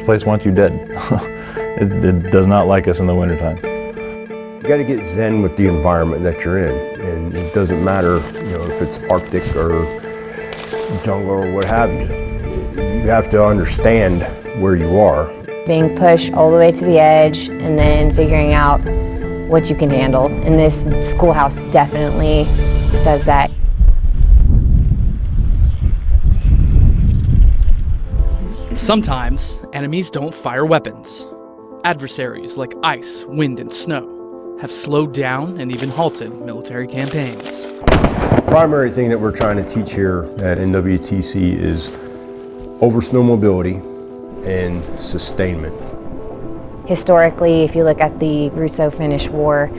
place wants you dead. It does not like us in the wintertime. You got to get zen with the environment that you're in, and it doesn't matter, if it's Arctic or jungle or what have you. You have to understand where you are. Being pushed all the way to the edge and then figuring out what you can handle. And this schoolhouse definitely does that. Sometimes, enemies don't fire weapons. Adversaries like ice, wind, and snow have slowed down and even halted military campaigns. The primary thing that we're trying to teach here at NWTC is over snow mobility and sustainment. Historically, if you look at the Russo-Finnish War,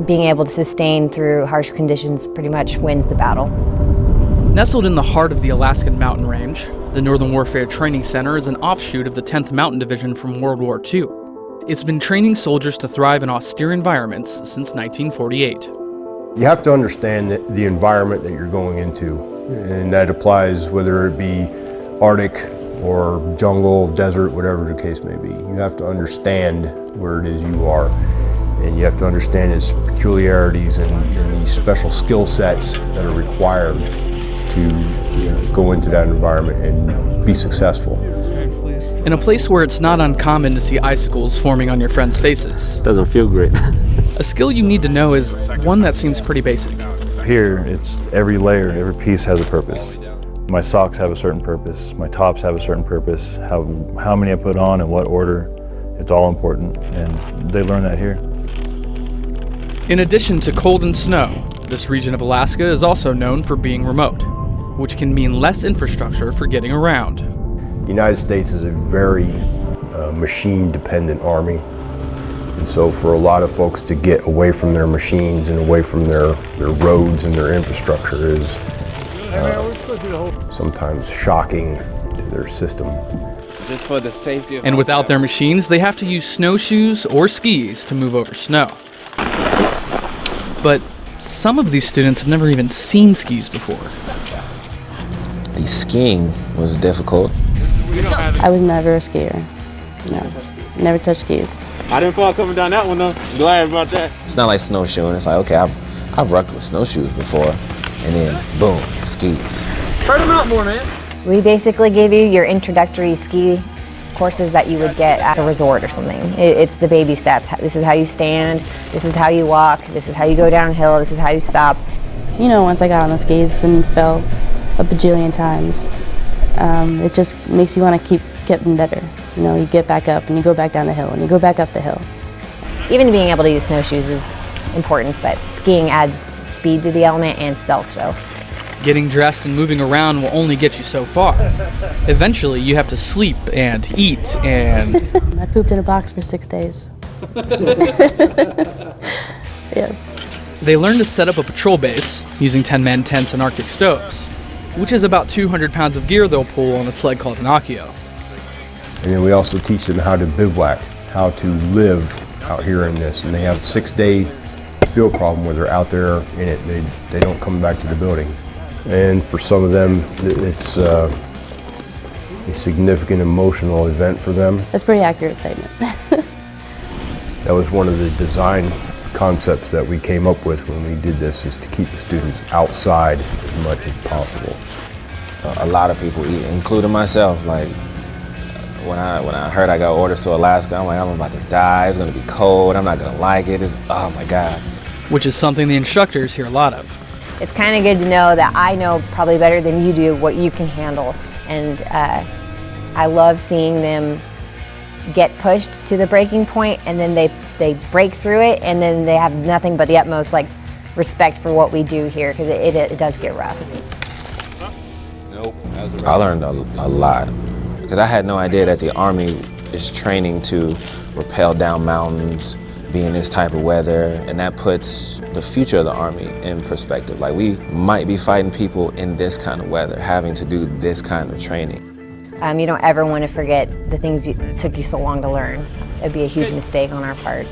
being able to sustain through harsh conditions pretty much wins the battle. Nestled in the heart of the Alaskan mountain range, the Northern Warfare Training Center is an offshoot of the 10th Mountain Division from World War II. It's been training soldiers to thrive in austere environments since 1948. You have to understand the environment that you're going into, and that applies whether it be Arctic or jungle, desert, whatever the case may be. You have to understand where it is you are, and you have to understand its peculiarities and these special skill sets that are required to go into that environment and be successful. In a place where it's not uncommon to see icicles forming on your friends' faces. Doesn't feel great. A skill you need to know is one that seems pretty basic. Here, it's every layer, every piece has a purpose. My socks have a certain purpose, my tops have a certain purpose, how many I put on and what order, it's all important, and they learn that here. In addition to cold and snow, this region of Alaska is also known for being remote, which can mean less infrastructure for getting around. The United States is a very machine-dependent army, and so for a lot of folks to get away from their machines and away from their roads and their infrastructure is sometimes shocking to their system. Just for the safety of And without their machines, they have to use snowshoes or skis to move over snow. But some of these students have never even seen skis before. The skiing was difficult. I was never a skier. No, never touched skis. I didn't fall coming down that one though. Glad about that. It's not like snowshoeing. It's like, okay, I've rocked with snowshoes before, and then boom, skis. Try them out more, man. We basically gave you your introductory ski courses that you would get at a resort or something. It's the baby steps. This is how you stand, this is how you walk, this is how you go downhill, this is how you stop. Once I got on the skis and fell a bajillion times, it just makes you want to keep getting better. You get back up and you go back down the hill and you go back up the hill. Even being able to use snowshoes is important, but skiing adds speed to the element and stealth show. Getting dressed and moving around will only get you so far. Eventually, you have to sleep and eat and... I pooped in a box for 6 days. Yes. They learn to set up a patrol base using 10-man tents and Arctic stoves, which is about 200 pounds of gear they'll pull on a sled called an Accio. And then we also teach them how to bivouac, how to live out here in this. And they have a 6-day field problem where they're out there in it. They don't come back to the building. And for some of them, it's a significant emotional event for them. That's a pretty accurate statement. That was one of the design concepts that we came up with when we did this, is to keep the students outside as much as possible. A lot of people, including myself, like when I heard I got orders to Alaska, I'm like, I'm about to die. It's gonna be cold. I'm not gonna like it. Oh my God. Which is something the instructors hear a lot of. It's kind of good to know that I know probably better than you do what you can handle. And I love seeing them get pushed to the breaking point, and then they break through it, and then they have nothing but the utmost respect for what we do here, because it does get rough. Nope. I learned a lot, because I had no idea that the Army is training to rappel down mountains, be in this type of weather, and that puts the future of the Army in perspective. Like, we might be fighting people in this kind of weather, having to do this kind of training. You don't ever want to forget the things took you so long to learn. It'd be a huge mistake on our part.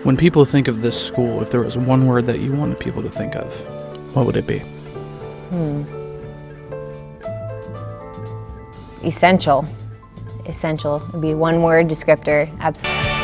When people think of this school, if there was one word that you wanted people to think of, what would it be? Essential. essential. It'd be one word descriptor, absolutely.